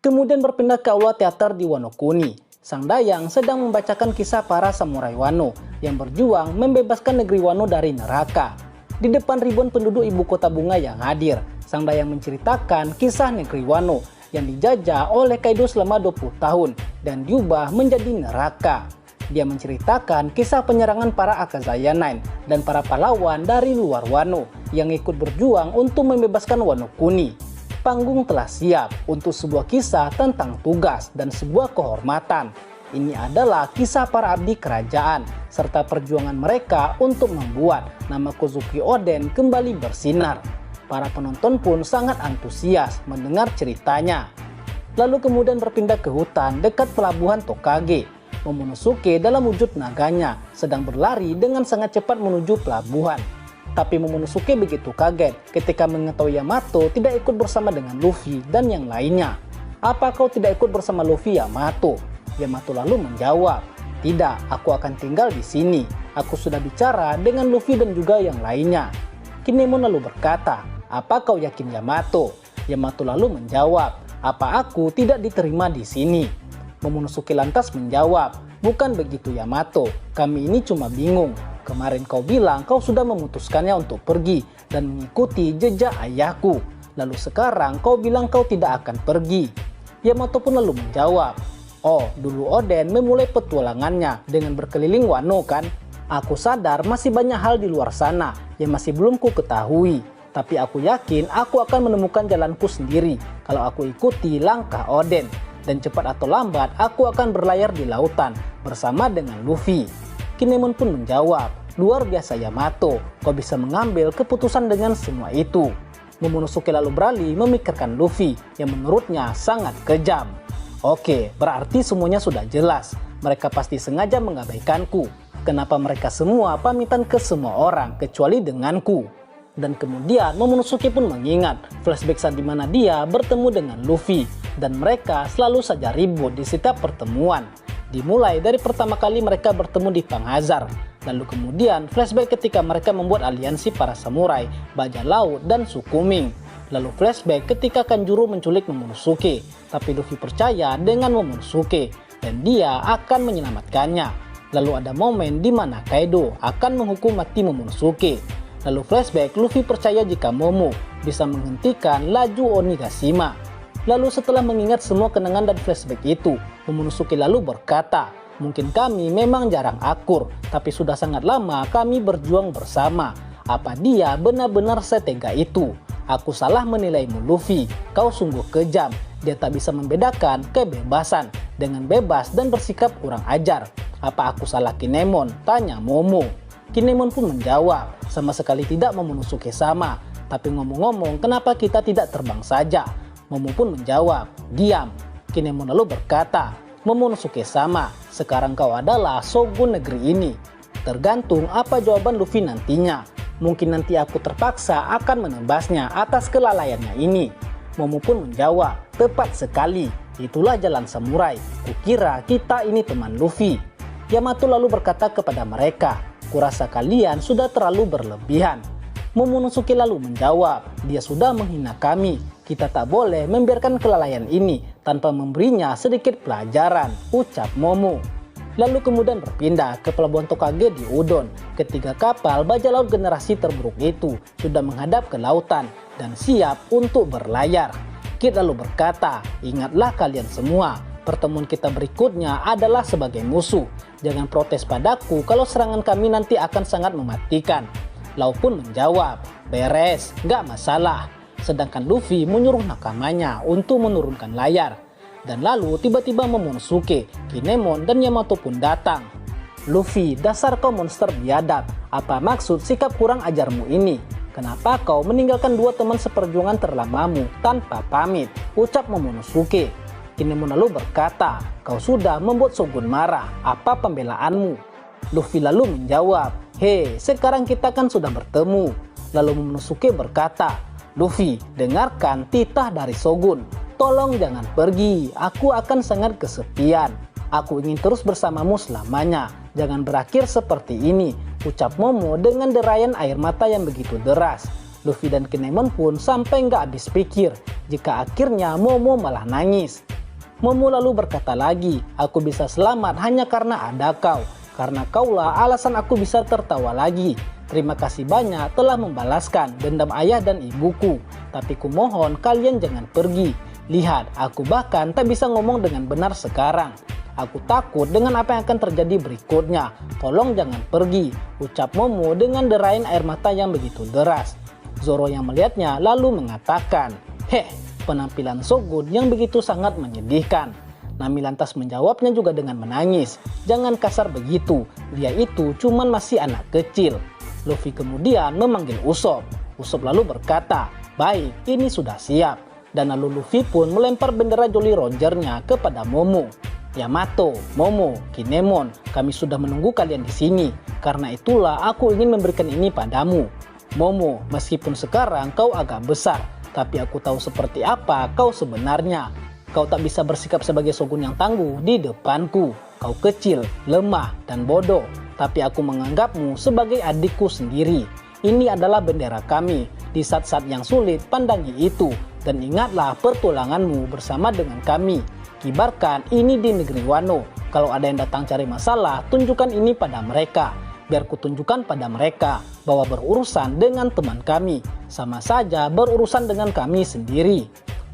Kemudian berpindah ke aula teater di Wano Kuni. Sang Dayang sedang membacakan kisah para samurai Wano yang berjuang membebaskan negeri Wano dari neraka. Di depan ribuan penduduk ibu kota bunga yang hadir, Sang Dayang menceritakan kisah negeri Wano yang dijajah oleh Kaido selama 20 tahun dan diubah menjadi neraka. Dia menceritakan kisah penyerangan para Akazaya Nine dan para pahlawan dari luar Wano yang ikut berjuang untuk membebaskan Wano Kuni. Panggung telah siap untuk sebuah kisah tentang tugas dan sebuah kehormatan. Ini adalah kisah para abdi kerajaan serta perjuangan mereka untuk membuat nama Kozuki Oden kembali bersinar. Para penonton pun sangat antusias mendengar ceritanya. Lalu kemudian berpindah ke hutan dekat pelabuhan Tokage. Momonosuke dalam wujud naganya sedang berlari dengan sangat cepat menuju pelabuhan. Tapi Momonosuke begitu kaget ketika mengetahui Yamato tidak ikut bersama dengan Luffy dan yang lainnya. "Apa kau tidak ikut bersama Luffy, Yamato?" Yamato lalu menjawab, "Tidak, aku akan tinggal di sini. Aku sudah bicara dengan Luffy dan juga yang lainnya." Kinemon lalu berkata, "Apa kau yakin, Yamato?" Yamato lalu menjawab, "Apa aku tidak diterima di sini?" Momonosuke lantas menjawab, "Bukan begitu, Yamato. Kami ini cuma bingung. Kemarin kau bilang kau sudah memutuskannya untuk pergi dan mengikuti jejak ayahku. Lalu sekarang kau bilang kau tidak akan pergi." Yamato pun lalu menjawab, "Oh, dulu Oden memulai petualangannya dengan berkeliling Wano kan? Aku sadar masih banyak hal di luar sana yang masih belum ku ketahui. Tapi aku yakin aku akan menemukan jalanku sendiri kalau aku ikuti langkah Oden. Dan cepat atau lambat aku akan berlayar di lautan bersama dengan Luffy." Kinemon pun menjawab, "Luar biasa, Yamato, kau bisa mengambil keputusan dengan semua itu." Momonosuke lalu beralih memikirkan Luffy yang menurutnya sangat kejam. "Oke, berarti semuanya sudah jelas. Mereka pasti sengaja mengabaikanku. Kenapa mereka semua pamitan ke semua orang kecuali denganku?" Dan kemudian Momonosuke pun mengingat flashback saat dimana dia bertemu dengan Luffy dan mereka selalu saja ribut di setiap pertemuan. Dimulai dari pertama kali mereka bertemu di Panghazar, lalu kemudian flashback ketika mereka membuat aliansi para samurai, bajak laut, dan Sukuming. Lalu flashback ketika Kanjuro menculik Momonosuke, tapi Luffy percaya dengan Momonosuke dan dia akan menyelamatkannya. Lalu ada momen di mana Kaido akan menghukum mati Momonosuke. Lalu flashback Luffy percaya jika Momo bisa menghentikan laju Onigashima. Lalu setelah mengingat semua kenangan dan flashback itu, Momonosuke lalu berkata, "Mungkin kami memang jarang akur, tapi sudah sangat lama kami berjuang bersama. Apa dia benar-benar setega itu? Aku salah menilaimu, Luffy. Kau sungguh kejam. Dia tak bisa membedakan kebebasan dengan bebas dan bersikap kurang ajar. Apa aku salah, Kinemon?" tanya Momo. Kinemon pun menjawab, "Sama sekali tidak, Momonosuke sama. Tapi ngomong-ngomong, kenapa kita tidak terbang saja?" Momo pun menjawab, "Diam." Kinemon lalu berkata, "Momonosuke sama. Sekarang kau adalah shogun negeri ini. Tergantung apa jawaban Luffy nantinya. Mungkin nanti aku terpaksa akan menebasnya atas kelalaiannya ini." Momo pun menjawab, "Tepat sekali. Itulah jalan samurai. Kukira kita ini teman Luffy." Yamato lalu berkata kepada mereka, "Kurasa kalian sudah terlalu berlebihan." Momonosuke lalu menjawab, "Dia sudah menghina kami. Kita tak boleh membiarkan kelalaian ini tanpa memberinya sedikit pelajaran," ucap Momo. Lalu kemudian berpindah ke pelabuhan Tokage di Udon. Ketiga kapal bajak laut generasi terburuk itu sudah menghadap ke lautan dan siap untuk berlayar. Kid lalu berkata, "Ingatlah kalian semua, pertemuan kita berikutnya adalah sebagai musuh. Jangan protes padaku kalau serangan kami nanti akan sangat mematikan." Lau pun menjawab, "Beres, gak masalah." Sedangkan Luffy menyuruh nakamanya untuk menurunkan layar. Dan lalu tiba-tiba Momonosuke, Kinemon, dan Yamato pun datang. "Luffy, dasar kau monster biadab. Apa maksud sikap kurang ajarmu ini? Kenapa kau meninggalkan dua teman seperjuangan terlamamu tanpa pamit?" ucap Momonosuke. Kinemon lalu berkata, "Kau sudah membuat Shogun marah. Apa pembelaanmu?" Luffy lalu menjawab, "Hei, sekarang kita kan sudah bertemu." Lalu Momonosuke berkata, "Luffy, dengarkan titah dari Shogun. Tolong jangan pergi, aku akan sangat kesepian. Aku ingin terus bersamamu selamanya. Jangan berakhir seperti ini," ucap Momo dengan derayan air mata yang begitu deras. Luffy dan Kinemon pun sampai nggak habis pikir jika akhirnya Momo malah nangis. Momo lalu berkata lagi, aku bisa selamat hanya karena ada kau. Karena kaulah alasan aku bisa tertawa lagi. Terima kasih banyak telah membalaskan dendam ayah dan ibuku. Tapi kumohon kalian jangan pergi. Lihat, aku bahkan tak bisa ngomong dengan benar sekarang. Aku takut dengan apa yang akan terjadi berikutnya. Tolong jangan pergi, ucap Momo dengan derain air mata yang begitu deras. Zoro yang melihatnya lalu mengatakan, penampilan Shogun yang begitu sangat menyedihkan. Nami lantas menjawabnya juga dengan menangis. Jangan kasar begitu, dia itu cuman masih anak kecil. Luffy kemudian memanggil Usopp. Usopp lalu berkata, baik, ini sudah siap. Dan lalu Luffy pun melempar bendera Jolly Roger-nya kepada Momo. Yamato, Momo, Kinemon, kami sudah menunggu kalian di sini. Karena itulah aku ingin memberikan ini padamu. Momo, meskipun sekarang kau agak besar, tapi aku tahu seperti apa kau sebenarnya. Kau tak bisa bersikap sebagai shogun yang tangguh di depanku. Kau kecil, lemah, dan bodoh. Tapi aku menganggapmu sebagai adikku sendiri. Ini adalah bendera kami. Di saat-saat yang sulit, pandangi itu. Dan ingatlah pertulanganmu bersama dengan kami. Kibarkan ini di negeri Wano. Kalau ada yang datang cari masalah, tunjukkan ini pada mereka. Biar kutunjukkan pada mereka bahwa berurusan dengan teman kami sama saja berurusan dengan kami sendiri.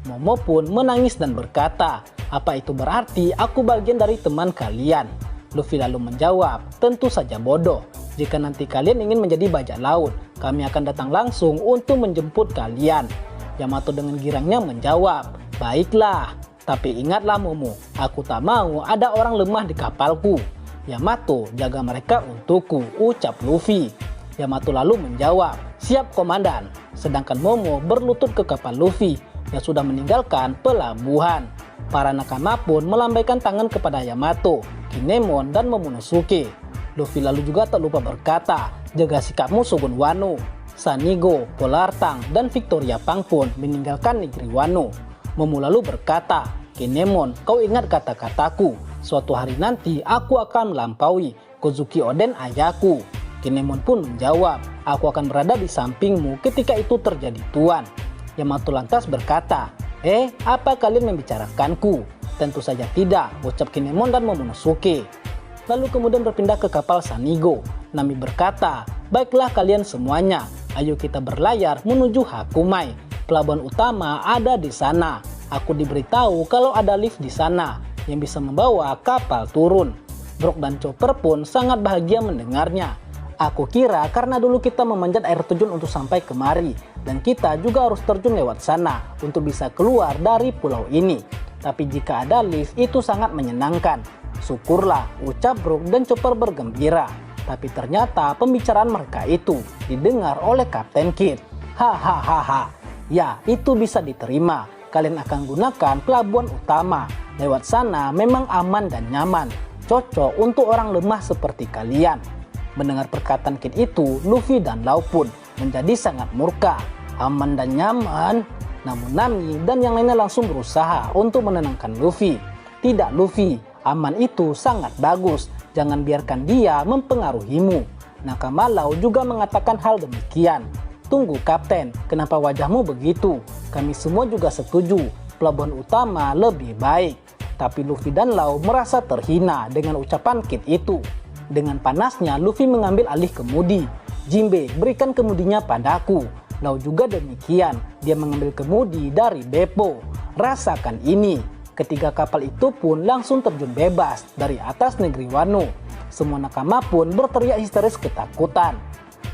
Momo pun menangis dan berkata, apa itu berarti aku bagian dari teman kalian? Luffy lalu menjawab, tentu saja bodoh. Jika nanti kalian ingin menjadi bajak laut, kami akan datang langsung untuk menjemput kalian. Yamato dengan girangnya menjawab, baiklah. Tapi ingatlah Momo, aku tak mau ada orang lemah di kapalku. Yamato, jaga mereka untukku, ucap Luffy. Yamato lalu menjawab, siap komandan. Sedangkan Momo berlutut ke kapal Luffy yang sudah meninggalkan pelabuhan. Para nakama pun melambaikan tangan kepada Yamato, Kinemon, dan Momonosuke. Luffy lalu juga tak lupa berkata, jaga sikapmu Shogun Wano. Sanigo, Polartang, dan Victoria Pang pun meninggalkan negeri Wano. Momo lalu berkata, Kinemon, kau ingat kata-kataku. Suatu hari nanti aku akan melampaui Kozuki Oden ayahku. Kinemon pun menjawab, aku akan berada di sampingmu ketika itu terjadi tuan. Yamato lantas berkata, apa kalian membicarakanku? Tentu saja tidak, ucap Kinemon dan Momonosuke. Lalu kemudian berpindah ke kapal Sanigo. Nami berkata, baiklah kalian semuanya, ayo kita berlayar menuju Hakumai. Pelabuhan utama ada di sana. Aku diberitahu kalau ada lift di sana yang bisa membawa kapal turun. Brook dan Chopper pun sangat bahagia mendengarnya. Aku kira karena dulu kita memanjat air terjun untuk sampai kemari, dan kita juga harus terjun lewat sana untuk bisa keluar dari pulau ini. Tapi jika ada lift itu sangat menyenangkan. Syukurlah, ucap Brook dan Chopper bergembira. Tapi ternyata pembicaraan mereka itu didengar oleh Kapten Kid. Hahaha. Ya, itu bisa diterima. Kalian akan gunakan pelabuhan utama. Lewat sana memang aman dan nyaman. Cocok untuk orang lemah seperti kalian. Mendengar perkataan Kid itu, Luffy dan Law pun menjadi sangat murka. Aman dan nyaman? Namun Nami dan yang lainnya langsung berusaha untuk menenangkan Luffy. Tidak Luffy, aman itu sangat bagus. Jangan biarkan dia mempengaruhimu. Nakama Law juga mengatakan hal demikian. Tunggu Kapten, kenapa wajahmu begitu? Kami semua juga setuju, pelabuhan utama lebih baik. Tapi Luffy dan Law merasa terhina dengan ucapan Kid itu. Dengan panasnya Luffy mengambil alih kemudi. Jinbe, berikan kemudinya padaku. Law juga demikian, dia mengambil kemudi dari Beppo. Rasakan ini. Ketiga kapal itu pun langsung terjun bebas dari atas negeri Wano. Semua nakama pun berteriak histeris ketakutan.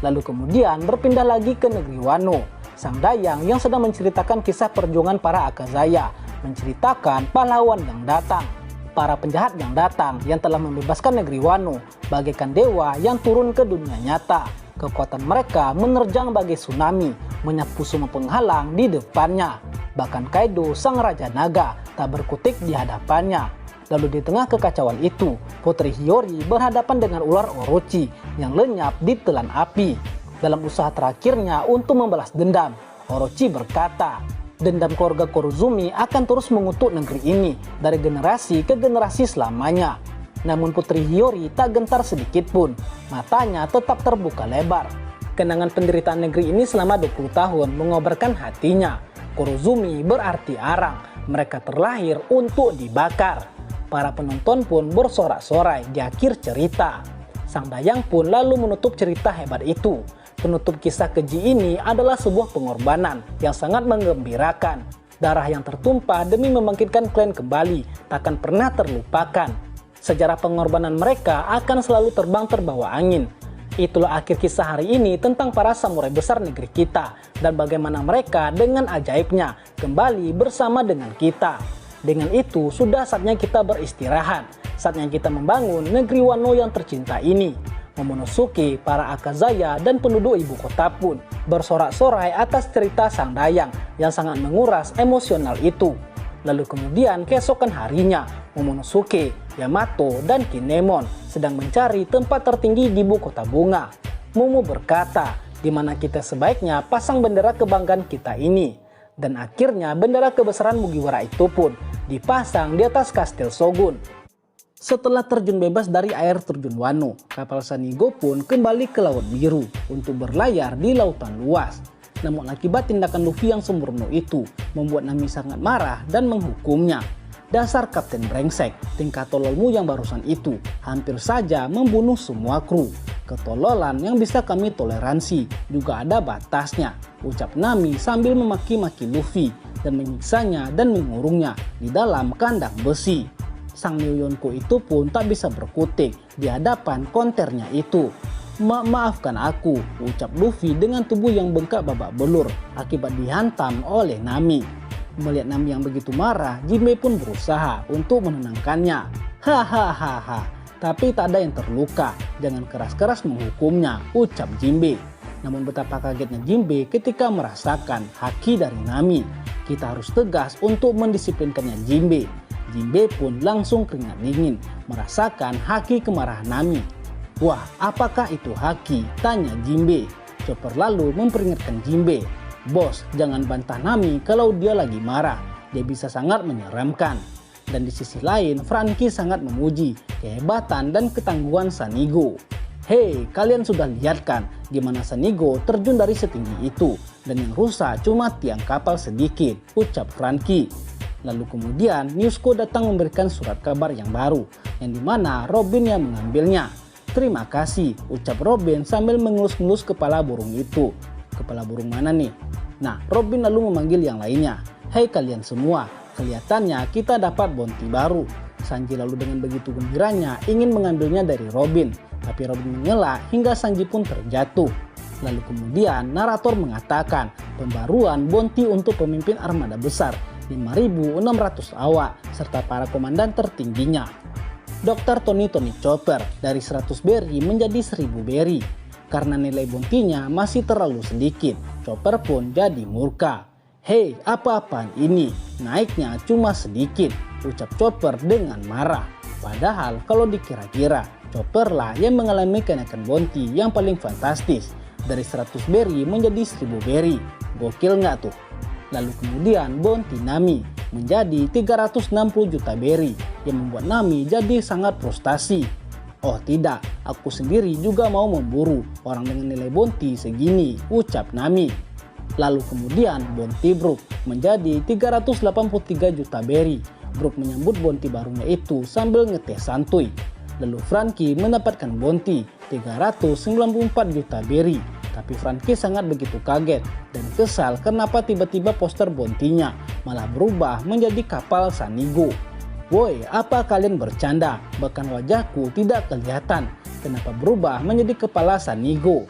Lalu kemudian berpindah lagi ke negeri Wano. Sang Dayang yang sedang menceritakan kisah perjuangan para Akazaya, menceritakan pahlawan yang datang. Para penjahat yang datang yang telah membebaskan negeri Wano, bagaikan dewa yang turun ke dunia nyata. Kekuatan mereka menerjang bagai tsunami, menyapu semua penghalang di depannya. Bahkan Kaido, sang Raja Naga, tak berkutik di hadapannya. Lalu di tengah kekacauan itu, Putri Hiyori berhadapan dengan ular Orochi yang lenyap di telan api. Dalam usaha terakhirnya untuk membalas dendam, Orochi berkata, dendam keluarga Kurozumi akan terus mengutuk negeri ini dari generasi ke generasi selamanya. Namun Putri Hiyori tak gentar sedikit pun, matanya tetap terbuka lebar. Kenangan penderitaan negeri ini selama 20 tahun mengobarkan hatinya. Kurozumi berarti arang, Mereka terlahir untuk dibakar. Para penonton pun bersorak-sorai di akhir cerita. Sang Dayang pun lalu menutup cerita hebat itu. Penutup kisah keji ini adalah sebuah pengorbanan yang sangat menggembirakan. Darah yang tertumpah demi membangkitkan klan kembali takkan pernah terlupakan. Sejarah pengorbanan mereka akan selalu terbang terbawa angin. Itulah akhir kisah hari ini tentang para samurai besar negeri kita dan bagaimana mereka dengan ajaibnya kembali bersama dengan kita. Dengan itu sudah saatnya kita beristirahat, saatnya kita membangun negeri Wano yang tercinta ini. Momonosuke, para Akazaya dan penduduk ibu kota pun bersorak-sorai atas cerita Sang Dayang yang sangat menguras emosional itu. Lalu kemudian keesokan harinya, Momonosuke, Yamato, dan Kinemon sedang mencari tempat tertinggi di ibu kota bunga. Momo berkata, di mana kita sebaiknya pasang bendera kebanggaan kita ini. Dan akhirnya bendera kebesaran Mugiwara itu pun dipasang di atas kastil Shogun. Setelah terjun bebas dari air terjun Wano, kapal Sanigo pun kembali ke Laut Biru untuk berlayar di lautan luas. Namun akibat tindakan Luffy yang sembrono itu membuat Nami sangat marah dan menghukumnya. Dasar Kapten Brengsek, tingkat tololmu yang barusan itu hampir saja membunuh semua kru. Ketololan yang bisa kami toleransi juga ada batasnya, ucap Nami sambil memaki-maki Luffy dan menyiksanya dan mengurungnya di dalam kandang besi. Sang Nyoyonko itu pun tak bisa berkutik di hadapan konternya itu. Maafkan aku, ucap Luffy dengan tubuh yang bengkak babak belur akibat dihantam oleh Nami. Melihat Nami yang begitu marah, Jinbe pun berusaha untuk menenangkannya. Hahaha, tapi tak ada yang terluka, jangan keras-keras menghukumnya, ucap Jinbe. Namun betapa kagetnya Jinbe ketika merasakan haki dari Nami. Kita harus tegas untuk mendisiplinkannya Jinbe. Jinbe pun langsung keringat dingin merasakan haki kemarahan Nami. Wah, apakah itu haki? Tanya Jinbe. Chopper lalu memperingatkan Jinbe. Bos, jangan bantah Nami kalau dia lagi marah. Dia bisa sangat menyeramkan. Dan di sisi lain, Franky sangat memuji kehebatan dan ketangguhan Sanigo. Hei, kalian sudah lihat kan gimana Sanigo terjun dari setinggi itu. Dan yang rusak cuma tiang kapal sedikit, ucap Franky. Lalu kemudian Nezuko datang memberikan surat kabar yang baru, yang dimana Robin yang mengambilnya. Terima kasih, ucap Robin sambil mengelus-ngelus kepala burung itu. Kepala burung mana nih? Nah, Robin lalu memanggil yang lainnya. Hei kalian semua, kelihatannya kita dapat bounty baru. Sanji lalu dengan begitu gembiranya ingin mengambilnya dari Robin, tapi Robin mengelak hingga Sanji pun terjatuh. Lalu kemudian narator mengatakan pembaruan bounty untuk pemimpin armada besar 5.600 awak serta para komandan tertingginya. Dr. Tony Chopper dari 100 berry menjadi 1000 berry. Karena nilai bounty-nya masih terlalu sedikit, Chopper pun jadi murka. Hei, apa-apaan ini? Naiknya cuma sedikit, ucap Chopper dengan marah. Padahal kalau dikira-kira, Chopper lah yang mengalami kenaikan bounty yang paling fantastis. Dari 100 berry menjadi 1000 berry. Gokil nggak tuh? Lalu kemudian bounty Nami menjadi 360 juta berry yang membuat Nami jadi sangat frustasi. Oh tidak, aku sendiri juga mau memburu orang dengan nilai bounty segini, ucap Nami. Lalu kemudian bounty Brook menjadi 383 juta berry. Brook menyambut bounty barunya itu sambil ngeteh santuy. Lalu Franky mendapatkan bounty 394 juta berry. Tapi Franky sangat begitu kaget dan kesal kenapa tiba-tiba poster bounty-nya malah berubah menjadi kapal Sanigo. Woi, apa kalian bercanda? Bahkan wajahku tidak kelihatan. Kenapa berubah menjadi kepala Sanigo?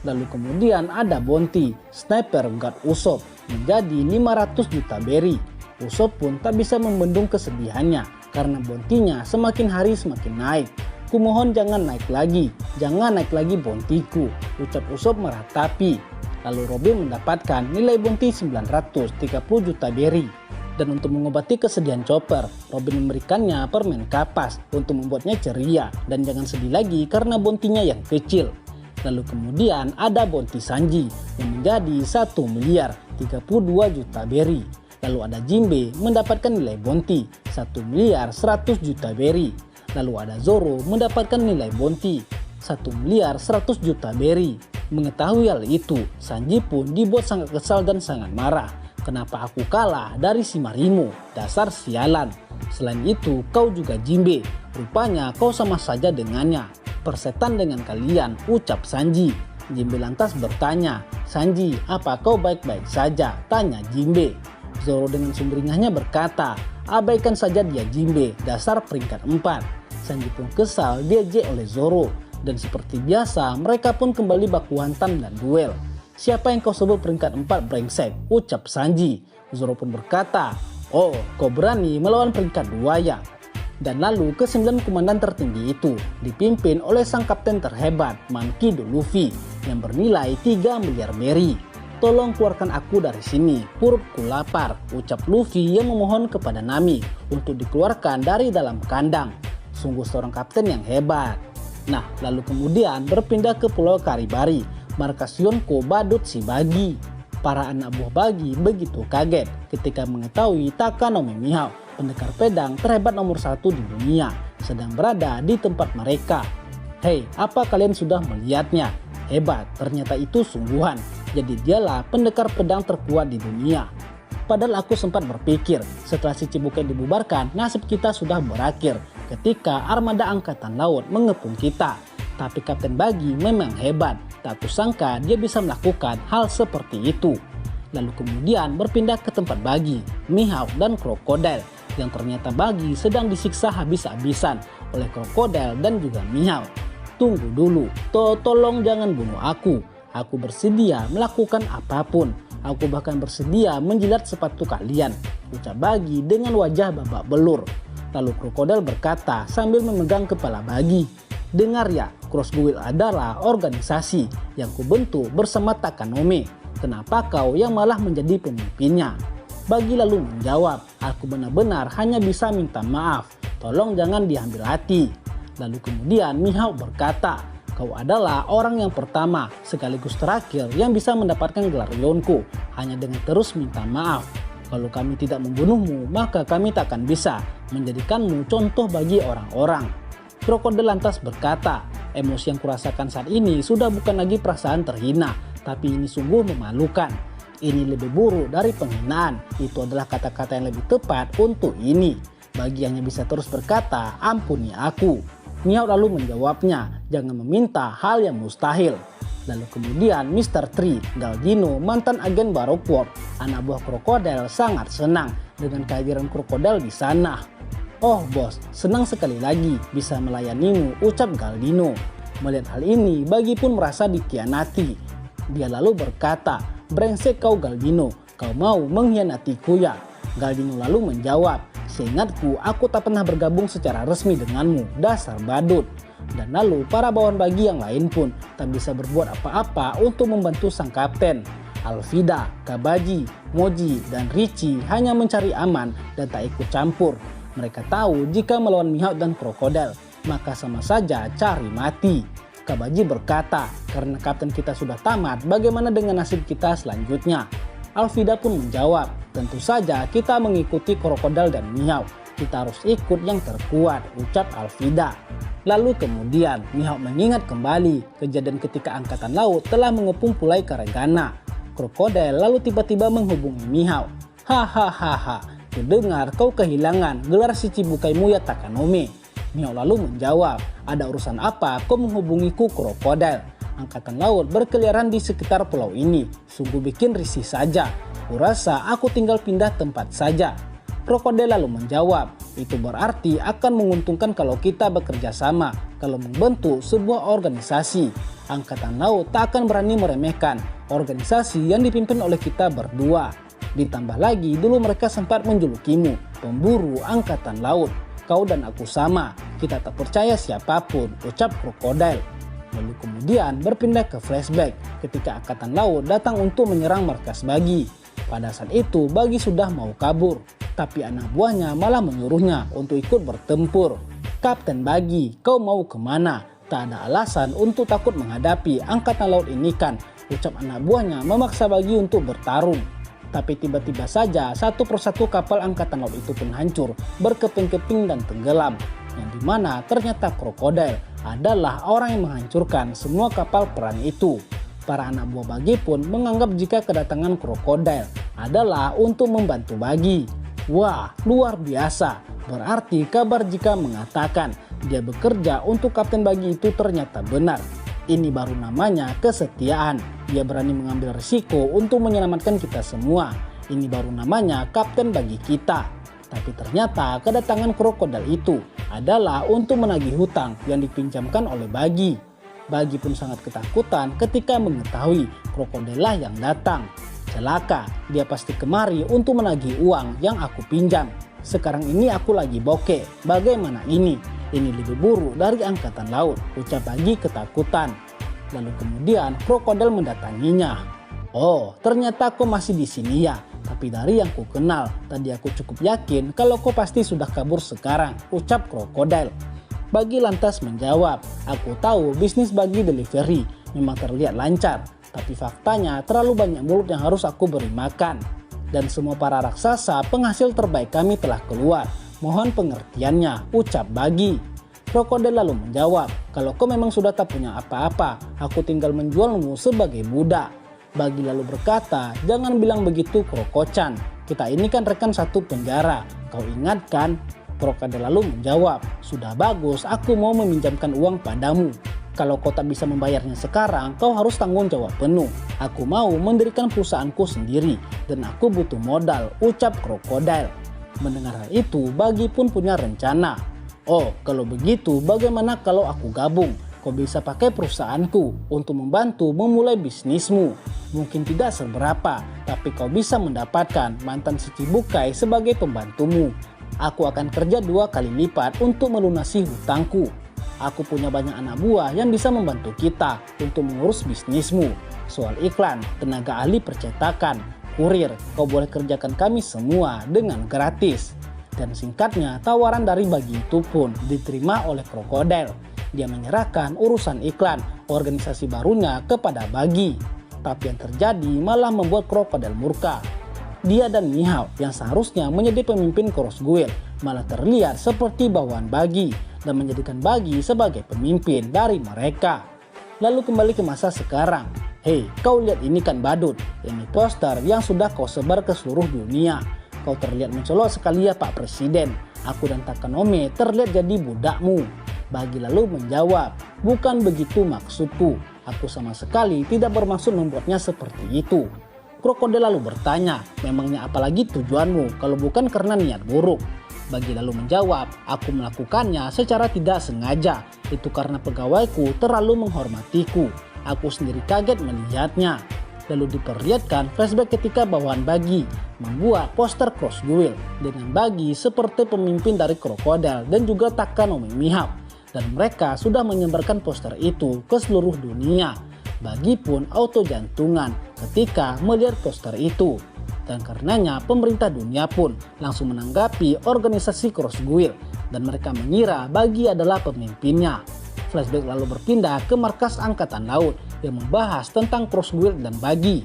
Lalu kemudian ada bounty Sniper God Usopp menjadi 500 juta berry. Usopp pun tak bisa membendung kesedihannya karena bounty-nya semakin hari semakin naik. Kumohon jangan naik lagi bountyku, ucap Usopp meratapi. Lalu Robin mendapatkan nilai bounty 930 juta berry. Dan untuk mengobati kesedihan Chopper, Robin memberikannya permen kapas untuk membuatnya ceria dan jangan sedih lagi karena bounty-nya yang kecil. Lalu kemudian ada bounty Sanji yang menjadi 1 miliar 32 juta berry. Lalu ada Jinbe mendapatkan nilai bounty 1 miliar 100 juta berry. Lalu ada Zoro mendapatkan nilai bounty 1 miliar 100 juta berry. Mengetahui hal itu, Sanji pun dibuat sangat kesal dan sangat marah Kenapa aku kalah dari si Marimo? Dasar sialan. Selain itu, kau juga jimbe. Rupanya kau sama saja dengannya. Persetan dengan kalian, ucap Sanji. Jimbe lantas bertanya, Sanji, apa kau baik-baik saja? Tanya Jimbe. Zoro dengan sumringahnya berkata, abaikan saja dia Jimbe, dasar peringkat 4. Sanji pun kesal diejek oleh Zoro. Dan seperti biasa, mereka pun kembali baku hantam dan duel. Siapa yang kau sebut peringkat 4 brengsek? Ucap Sanji. Zoro pun berkata, oh kau berani melawan peringkat 2 ya? Dan lalu ke-9 komandan tertinggi itu dipimpin oleh sang kapten terhebat Monkey D. Luffy yang bernilai 3 miliar berry. Tolong keluarkan aku dari sini, perutku lapar, ucap Luffy yang memohon kepada Nami untuk dikeluarkan dari dalam kandang. Sungguh seorang kapten yang hebat. Nah, lalu kemudian berpindah ke Pulau Karibari, markas Yonko badut si Bagi. Para anak buah Bagi begitu kaget ketika mengetahui Takanome Mihawk, pendekar pedang terhebat nomor 1 di dunia, sedang berada di tempat mereka. Hei, apa kalian sudah melihatnya? Hebat, ternyata itu sungguhan. Jadi dialah pendekar pedang terkuat di dunia. Padahal aku sempat berpikir setelah si Chibukai dibubarkan, nasib kita sudah berakhir ketika armada angkatan laut mengepung kita. Tapi Kapten Bagi memang hebat, tak kusangka dia bisa melakukan hal seperti itu. Lalu kemudian berpindah ke tempat Bagi, Mihawk dan Krokodil, yang ternyata Bagi sedang disiksa habis-habisan oleh Krokodil dan juga Mihawk. Tunggu dulu, tolong jangan bunuh aku. Aku bersedia melakukan apapun. Aku bahkan bersedia menjilat sepatu kalian, ucap Bagi dengan wajah babak belur. Lalu Krokodil berkata sambil memegang kepala Bagi, dengar ya, Cross Guild adalah organisasi yang kubentuk bersama Takanome. Kenapa kau yang malah menjadi pemimpinnya? Bagi lalu menjawab, aku benar-benar hanya bisa minta maaf. Tolong jangan diambil hati. Lalu kemudian Mihawk berkata, kau adalah orang yang pertama sekaligus terakhir yang bisa mendapatkan gelar Yonko hanya dengan terus minta maaf. Kalau kami tidak membunuhmu, maka kami tak akan bisa menjadikanmu contoh bagi orang-orang. Krokodil lantas berkata, emosi yang kurasakan saat ini sudah bukan lagi perasaan terhina, tapi ini sungguh memalukan. Ini lebih buruk dari penghinaan. Itu adalah kata-kata yang lebih tepat untuk ini. Bagi hanya bisa terus berkata, ampuni aku. Mihawk lalu menjawabnya, jangan meminta hal yang mustahil. Lalu kemudian Mr. Tree, Galgino, mantan agen Baroqueword, anak buah Krokodil sangat senang dengan kehadiran Krokodil di sana. Oh bos, senang sekali lagi bisa melayanimu, ucap Galgino. Melihat hal ini, Bagi pun merasa dikhianati. Dia lalu berkata, brengsek kau Galgino, kau mau mengkhianatiku ya? Galgino lalu menjawab, seingatku aku tak pernah bergabung secara resmi denganmu, dasar badut. Dan lalu para bawahan Bagi yang lain pun tak bisa berbuat apa-apa untuk membantu sang kapten. Alvida, Kabaji, Moji, dan Richie hanya mencari aman dan tak ikut campur. Mereka tahu jika melawan Mihawk dan Krokodil, maka sama saja cari mati. Kabaji berkata, karena kapten kita sudah tamat, bagaimana dengan nasib kita selanjutnya? Alvida pun menjawab, tentu saja kita mengikuti Krokodil dan Mihawk. Kita harus ikut yang terkuat, ucap Alvida. Lalu kemudian Mihawk mengingat kembali kejadian ketika angkatan laut telah mengepung Pulau Karegana. Krokodil lalu tiba-tiba menghubungi Mihawk. Hahaha, kudengar kau kehilangan gelar si Chibukaimu ya Takanome. Mihawk lalu menjawab, ada urusan apa kau menghubungiku Krokodil? Angkatan laut berkeliaran di sekitar pulau ini, sungguh bikin risih saja. Kurasa aku tinggal pindah tempat saja. Krokodil lalu menjawab, itu berarti akan menguntungkan kalau kita bekerja sama, kalau membentuk sebuah organisasi. Angkatan laut tak akan berani meremehkan organisasi yang dipimpin oleh kita berdua. Ditambah lagi dulu mereka sempat menjulukimu, pemburu angkatan laut. Kau dan aku sama, kita tak percaya siapapun, ucap Krokodil. Lalu kemudian berpindah ke flashback ketika angkatan laut datang untuk menyerang markas Bagi. Pada saat itu Bagi sudah mau kabur, tapi anak buahnya malah menyuruhnya untuk ikut bertempur. Kapten Bagi, kau mau kemana? Tak ada alasan untuk takut menghadapi angkatan laut ini kan, ucap anak buahnya memaksa Bagi untuk bertarung. Tapi tiba-tiba saja satu persatu kapal angkatan laut itu pun hancur, berkeping-keping dan tenggelam. Yang dimana ternyata Krokodil adalah orang yang menghancurkan semua kapal perang itu. Para anak buah Bagi pun menganggap jika kedatangan krokodil adalah untuk membantu Bagi. Wah, luar biasa. Berarti kabar jika mengatakan dia bekerja untuk Kapten Bagi itu ternyata benar. Ini baru namanya kesetiaan. Dia berani mengambil risiko untuk menyelamatkan kita semua. Ini baru namanya Kapten Bagi kita. Tapi ternyata kedatangan krokodil itu adalah untuk menagih hutang yang dipinjamkan oleh Bagi. Bagi pun sangat ketakutan ketika mengetahui krokodil lah yang datang. Celaka, dia pasti kemari untuk menagih uang yang aku pinjam. Sekarang ini aku lagi bokeh, bagaimana ini? Ini lebih buruk dari angkatan laut, ucap Bagi ketakutan. Lalu kemudian krokodil mendatanginya. Oh, ternyata kau masih di sini ya. Tapi dari yang ku kenal, tadi aku cukup yakin kalau kau pasti sudah kabur sekarang, ucap krokodil. Bagi lantas menjawab, aku tahu bisnis Bagi delivery memang terlihat lancar, tapi faktanya terlalu banyak mulut yang harus aku beri makan. Dan semua para raksasa penghasil terbaik kami telah keluar. Mohon pengertiannya, ucap Bagi. Krokodil lalu menjawab, kalau kau memang sudah tak punya apa-apa, aku tinggal menjualmu sebagai budak. Bagi lalu berkata, jangan bilang begitu Krokocan, kita ini kan rekan satu penjara, kau ingat kan? Krokodil lalu menjawab, sudah bagus, aku mau meminjamkan uang padamu. Kalau kau tak bisa membayarnya sekarang, kau harus tanggung jawab penuh. Aku mau mendirikan perusahaanku sendiri dan aku butuh modal, ucap krokodil. Mendengar hal itu, Bagi pun punya rencana. Oh, kalau begitu bagaimana kalau aku gabung? Kau bisa pakai perusahaanku untuk membantu memulai bisnismu. Mungkin tidak seberapa, tapi kau bisa mendapatkan mantan si Cibukai sebagai pembantumu. Aku akan kerja 2 kali lipat untuk melunasi hutangku. Aku punya banyak anak buah yang bisa membantu kita untuk mengurus bisnismu. Soal iklan, tenaga ahli percetakan, kurir, kau boleh kerjakan kami semua dengan gratis. Dan singkatnya, tawaran dari Bagi itu pun diterima oleh krokodil. Dia menyerahkan urusan iklan organisasi barunya kepada Bagi. Tapi yang terjadi malah membuat krokodil murka. Dia dan Mihawk yang seharusnya menjadi pemimpin Crossguild malah terlihat seperti bawahan Bagi dan menjadikan Bagi sebagai pemimpin dari mereka. Lalu kembali ke masa sekarang. Hei, kau lihat ini kan badut. Ini poster yang sudah kau sebar ke seluruh dunia. Kau terlihat mencolok sekali ya Pak Presiden. Aku dan Takanome terlihat jadi budakmu. Bagi lalu menjawab, bukan begitu maksudku. Aku sama sekali tidak bermaksud membuatnya seperti itu. Krokodil lalu bertanya, memangnya apalagi tujuanmu kalau bukan karena niat buruk? Bagi lalu menjawab, aku melakukannya secara tidak sengaja. Itu karena pegawaiku terlalu menghormatiku. Aku sendiri kaget melihatnya. Lalu diperlihatkan flashback ketika bawahan Bagi membuat poster Crossguild dengan Bagi seperti pemimpin dari krokodil dan juga Takanome Mihawk. Dan mereka sudah menyebarkan poster itu ke seluruh dunia. Bagi pun auto jantungan ketika melihat poster itu. Dan karenanya pemerintah dunia pun langsung menanggapi organisasi Crossguild dan mereka mengira Bagi adalah pemimpinnya. Flashback lalu berpindah ke markas angkatan laut yang membahas tentang Crossguild dan Bagi.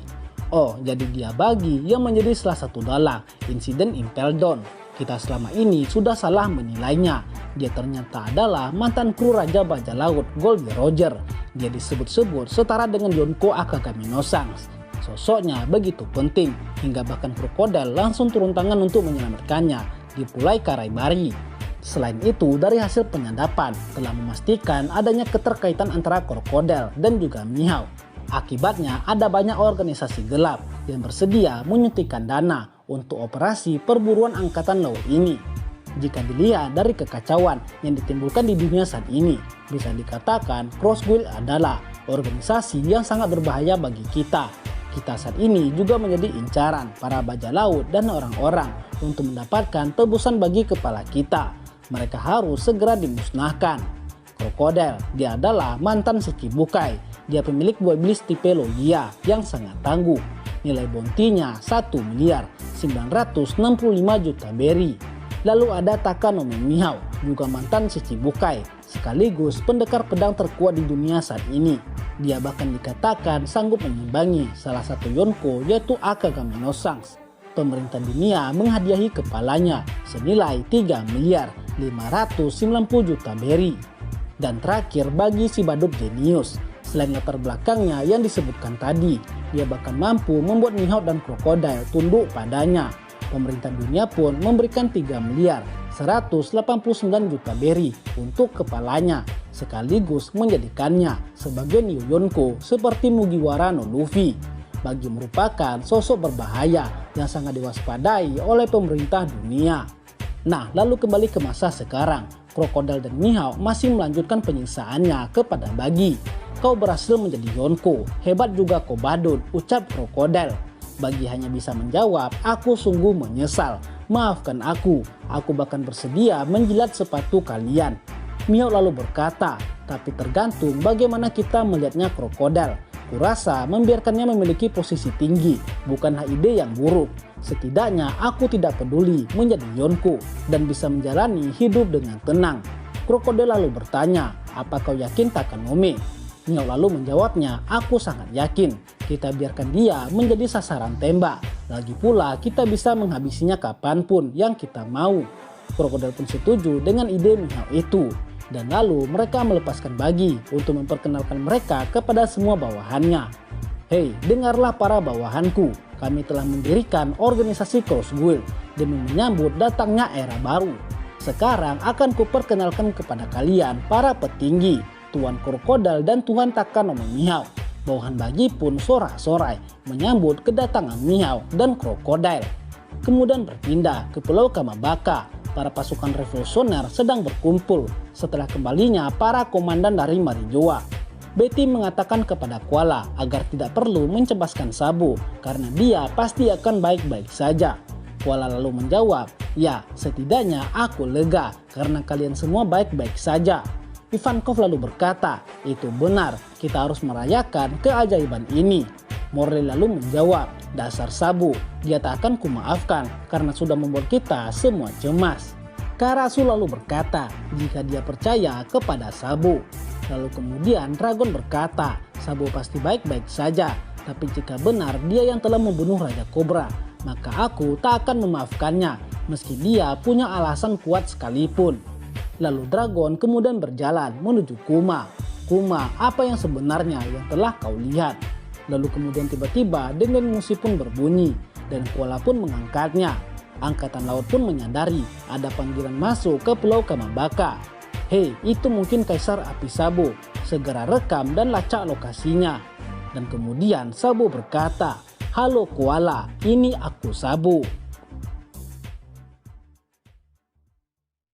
Oh, jadi dia Bagi yang menjadi salah satu dalang insiden Impel Down. Kita selama ini sudah salah menilainya. Dia ternyata adalah mantan kru Raja Bajak Laut Goldie Roger. Dia disebut-sebut setara dengan Yonko Akagami no Sanks. Sosoknya begitu penting hingga bahkan krokodil langsung turun tangan untuk menyelamatkannya di Pulau Karaibari. Selain itu, dari hasil penyadapan telah memastikan adanya keterkaitan antara krokodil dan juga Mihawk. Akibatnya ada banyak organisasi gelap yang bersedia menyuntikkan dana untuk operasi perburuan angkatan laut ini. Jika dilihat dari kekacauan yang ditimbulkan di dunia saat ini, bisa dikatakan Crossguild adalah organisasi yang sangat berbahaya bagi kita. Kita saat ini juga menjadi incaran para bajak laut dan orang-orang untuk mendapatkan tebusan bagi kepala kita. Mereka harus segera dimusnahkan. Krokodil, dia adalah mantan Shichibukai. Dia pemilik buah iblis tipe Logia yang sangat tangguh. Nilai bounty-nya 1.965 juta berry. Lalu ada Takanome Mihawk, juga mantan Shichibukai, sekaligus pendekar pedang terkuat di dunia saat ini. Dia bahkan dikatakan sanggup menyimbangi salah satu Yonko yaitu Akagami no Sanks. Pemerintah dunia menghadiahi kepalanya senilai 3.590 juta berry. Dan terakhir bagi si badut jenius, Selain latar belakangnya yang disebutkan tadi, dia bahkan mampu membuat Mihawk dan krokodil tunduk padanya. Pemerintah dunia pun memberikan 3 miliar 189 juta berry untuk kepalanya, sekaligus menjadikannya sebagai New Yonko seperti Mugiwara no Luffy. Bagi merupakan sosok berbahaya yang sangat diwaspadai oleh pemerintah dunia. Nah, lalu kembali ke masa sekarang, krokodil dan Mihawk masih melanjutkan penyiksaannya kepada Bagi. Kau berhasil menjadi Yonko, hebat juga kau badut, ucap krokodil. Bagi hanya bisa menjawab, aku sungguh menyesal, maafkan aku bahkan bersedia menjilat sepatu kalian. Mihawk lalu berkata, tapi tergantung bagaimana kita melihatnya krokodil. Kurasa membiarkannya memiliki posisi tinggi, bukanlah ide yang buruk. Setidaknya aku tidak peduli menjadi Yonko dan bisa menjalani hidup dengan tenang. Krokodil lalu bertanya, apa kau yakin Takanome? Mihawk lalu menjawabnya, aku sangat yakin. Kita biarkan dia menjadi sasaran tembak. Lagi pula kita bisa menghabisinya kapanpun yang kita mau. Krokodil pun setuju dengan ide Mihawk itu. Dan lalu mereka melepaskan Bagi untuk memperkenalkan mereka kepada semua bawahannya. Hei, dengarlah para bawahanku. Kami telah mendirikan organisasi Cross Guild demi menyambut datangnya era baru. Sekarang akan kuperkenalkan kepada kalian para petinggi, Tuan Krokodil dan Tuan Takanome Mihawk. Bawahan Bagi pun sorak-sorai menyambut kedatangan Mihawk dan krokodil. Kemudian berpindah ke Pulau Kamabaka. Para pasukan revolusioner sedang berkumpul setelah kembalinya para komandan dari Marijoa. Betty mengatakan kepada Koala agar tidak perlu mencebaskan Sabo karena dia pasti akan baik-baik saja. Koala lalu menjawab, ya setidaknya aku lega karena kalian semua baik-baik saja. Ivankov lalu berkata, itu benar, kita harus merayakan keajaiban ini. Morley lalu menjawab, dasar Sabo, dia tak akan kumaafkan karena sudah membuat kita semua cemas. Karasu lalu berkata, jika dia percaya kepada Sabo. Lalu kemudian Dragon berkata, Sabo pasti baik-baik saja, tapi jika benar dia yang telah membunuh Raja Kobra, maka aku tak akan memaafkannya meski dia punya alasan kuat sekalipun. Lalu Dragon kemudian berjalan menuju Kuma. Kuma, apa yang sebenarnya yang telah kau lihat? Lalu kemudian tiba-tiba dendeng musi pun berbunyi dan Koala pun mengangkatnya. Angkatan laut pun menyadari ada panggilan masuk ke Pulau Kamabaka. Hei, itu mungkin Kaisar Api Sabo. Segera rekam dan lacak lokasinya. Dan kemudian Sabo berkata, halo Koala, ini aku Sabo.